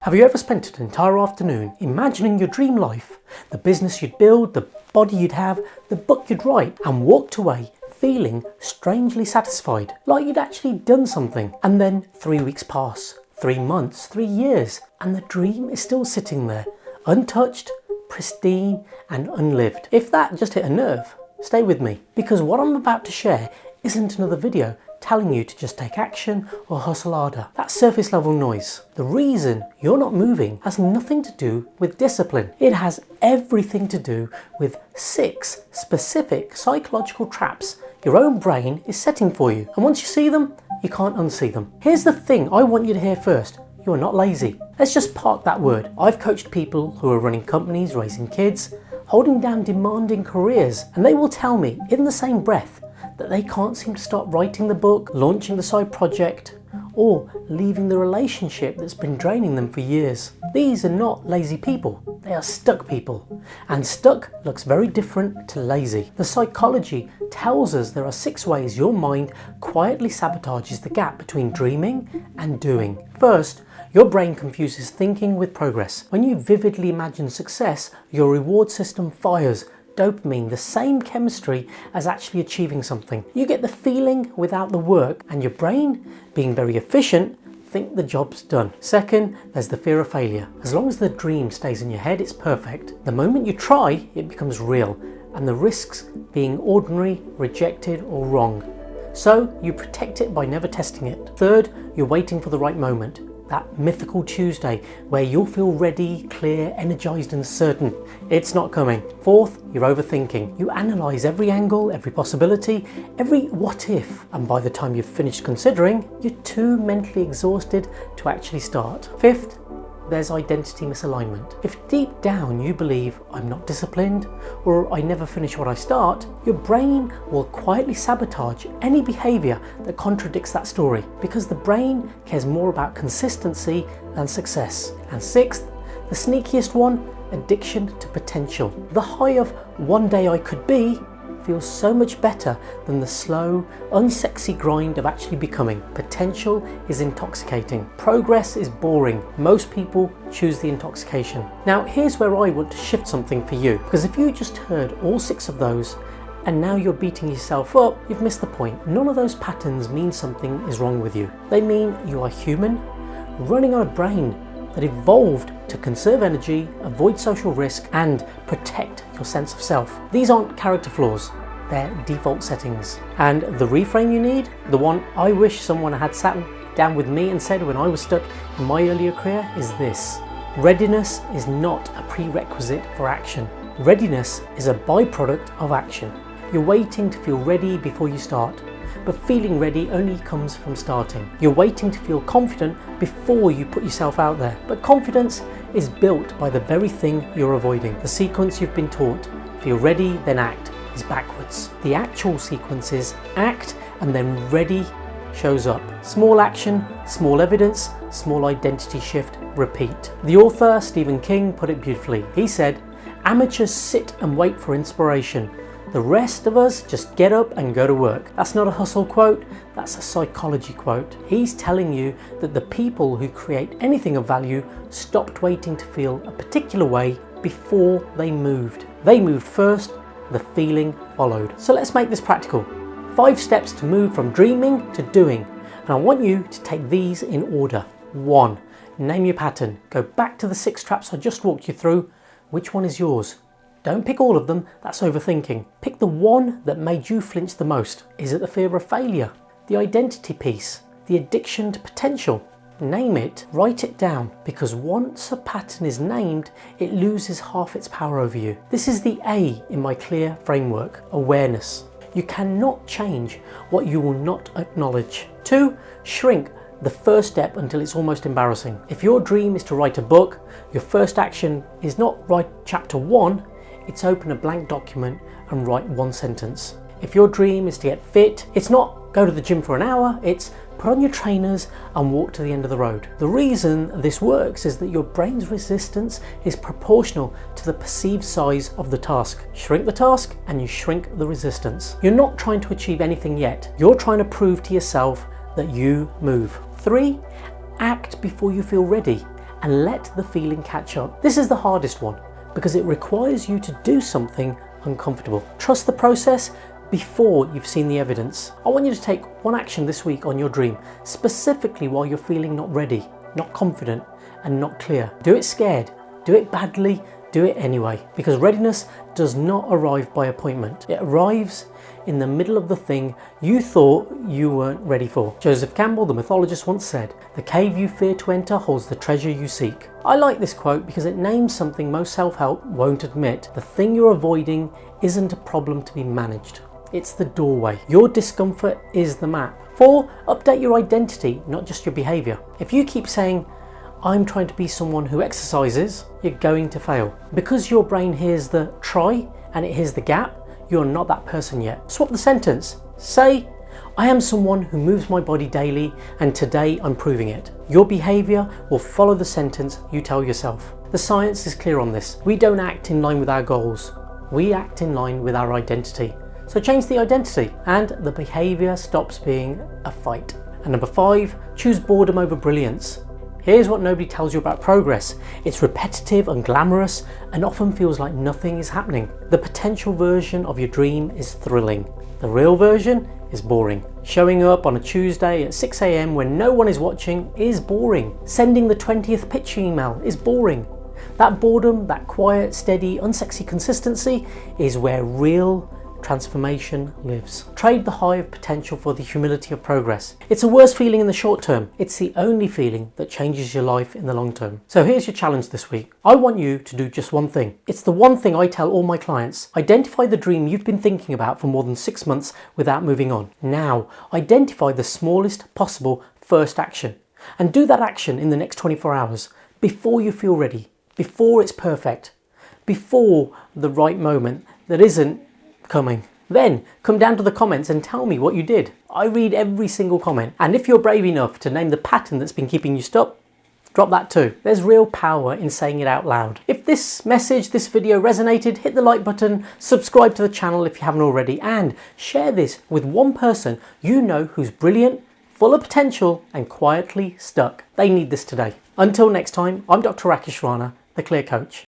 Have you ever spent an entire afternoon imagining your dream life, the business you'd build, the body you'd have, the book you'd write, and walked away feeling strangely satisfied, like you'd actually done something? And then 3 weeks pass, 3 months, 3 years, and the dream is still sitting there, untouched, pristine, and unlived. If that just hit a nerve, stay with me, because what I'm about to share isn't another video telling you to just take action or hustle harder. That's surface level noise. The reason you're not moving has nothing to do with discipline. It has everything to do with 6 specific psychological traps your own brain is setting for you. And once you see them, you can't unsee them. Here's the thing I want you to hear first. You're not lazy. Let's just park that word. I've coached people who are running companies, raising kids, holding down demanding careers, and they will tell me in the same breath that they can't seem to stop writing the book, launching the side project, or leaving the relationship that's been draining them for years. These are not lazy people, they are stuck people. And stuck looks very different to lazy. The psychology tells us there are 6 ways your mind quietly sabotages the gap between dreaming and doing. First, your brain confuses thinking with progress. When you vividly imagine success, your reward system fires dopamine, the same chemistry as actually achieving something. You get the feeling without the work, and your brain, being very efficient, think the job's done. Second, there's the fear of failure. As long as the dream stays in your head, it's perfect. The moment you try, it becomes real, and the risks being ordinary, rejected, or wrong. So you protect it by never testing it. Third, you're waiting for the right moment. That mythical Tuesday where you'll feel ready, clear, energized and certain. It's not coming. Fourth, you're overthinking. You analyze every angle, every possibility, every what if, and by the time you've finished considering, you're too mentally exhausted to actually start. Fifth, there's identity misalignment. If deep down you believe I'm not disciplined or I never finish what I start, your brain will quietly sabotage any behavior that contradicts that story, because the brain cares more about consistency than success. And sixth, the sneakiest one, addiction to potential. The high of one day I could be feels so much better than the slow, unsexy grind of actually becoming. Potential is intoxicating. Progress is boring. Most people choose the intoxication. Now, here's where I want to shift something for you, because if you just heard all 6 of those and now you're beating yourself up, you've missed the point. None of those patterns mean something is wrong with you. They mean you are human, running on a brain that evolved to conserve energy, avoid social risk, and protect your sense of self. These aren't character flaws, they're default settings. And the reframe you need, the one I wish someone had sat down with me and said when I was stuck in my earlier career, is this: readiness is not a prerequisite for action. Readiness is a byproduct of action. You're waiting to feel ready before you start, but feeling ready only comes from starting. You're waiting to feel confident before you put yourself out there, but confidence is built by the very thing you're avoiding. The sequence you've been taught, feel ready, then act, is backwards. The actual sequence is act and then ready shows up. Small action, small evidence, small identity shift, repeat. The author Stephen King put it beautifully. He said, "Amateurs sit and wait for inspiration. The rest of us just get up and go to work." That's not a hustle quote, that's a psychology quote. He's telling you that the people who create anything of value stopped waiting to feel a particular way before they moved. They moved first, the feeling followed. So let's make this practical. 5 steps to move from dreaming to doing. And I want you to take these in order. 1, name your pattern. Go back to the 6 traps I just walked you through. Which one is yours? Don't pick all of them, that's overthinking. Pick the one that made you flinch the most. Is it the fear of failure? The identity piece? The addiction to potential? Name it, write it down, because once a pattern is named, it loses half its power over you. This is the A in my clear framework, awareness. You cannot change what you will not acknowledge. 2, shrink the first step until it's almost embarrassing. If your dream is to write a book, your first action is not write chapter 1, it's open a blank document and write 1 sentence. If your dream is to get fit, it's not go to the gym for an hour, it's put on your trainers and walk to the end of the road. The reason this works is that your brain's resistance is proportional to the perceived size of the task. Shrink the task and you shrink the resistance. You're not trying to achieve anything yet. You're trying to prove to yourself that you move. 3, act before you feel ready. and let the feeling catch up. This is the hardest one because it requires you to do something uncomfortable. Trust the process before you've seen the evidence. I want you to take one action this week on your dream, specifically while you're feeling not ready, not confident, and not clear. Do it scared, do it badly, do it anyway, because readiness does not arrive by appointment. It arrives in the middle of the thing you thought you weren't ready for. Joseph Campbell, the mythologist, once said, "The cave you fear to enter holds the treasure you seek." I like this quote because it names something most self-help won't admit. The thing you're avoiding isn't a problem to be managed. It's the doorway. Your discomfort is the map. 4, update your identity, not just your behavior. If you keep saying, "I'm trying to be someone who exercises," you're going to fail. Because your brain hears the try and it hears the gap, you're not that person yet. Swap the sentence. Say, "I am someone who moves my body daily and today I'm proving it." Your behavior will follow the sentence you tell yourself. The science is clear on this. We don't act in line with our goals. We act in line with our identity. So change the identity and the behavior stops being a fight. And number 5, choose boredom over brilliance. Here's what nobody tells you about progress. It's repetitive, unglamorous, and often feels like nothing is happening. The potential version of your dream is thrilling. The real version is boring. Showing up on a Tuesday at 6 a.m. when no one is watching is boring. Sending the 20th pitch email is boring. That boredom, that quiet, steady, unsexy consistency is where real transformation lives. Trade the high of potential for the humility of progress. It's a worse feeling in the short term. It's the only feeling that changes your life in the long term. So here's your challenge this week. I want you to do just one thing. It's the one thing I tell all my clients. Identify the dream you've been thinking about for more than 6 months without moving on. Now, identify the smallest possible first action and do that action in the next 24 hours before you feel ready, before it's perfect, before the right moment that isn't coming. Then come down to the comments and tell me what you did. I read every single comment. And if you're brave enough to name the pattern that's been keeping you stuck, drop that too. There's real power in saying it out loud. If this message, this video resonated, hit the like button, subscribe to the channel if you haven't already, and share this with one person you know who's brilliant, full of potential, and quietly stuck. They need this today. Until next time, I'm Dr. Rakish Rana, the Clear Coach.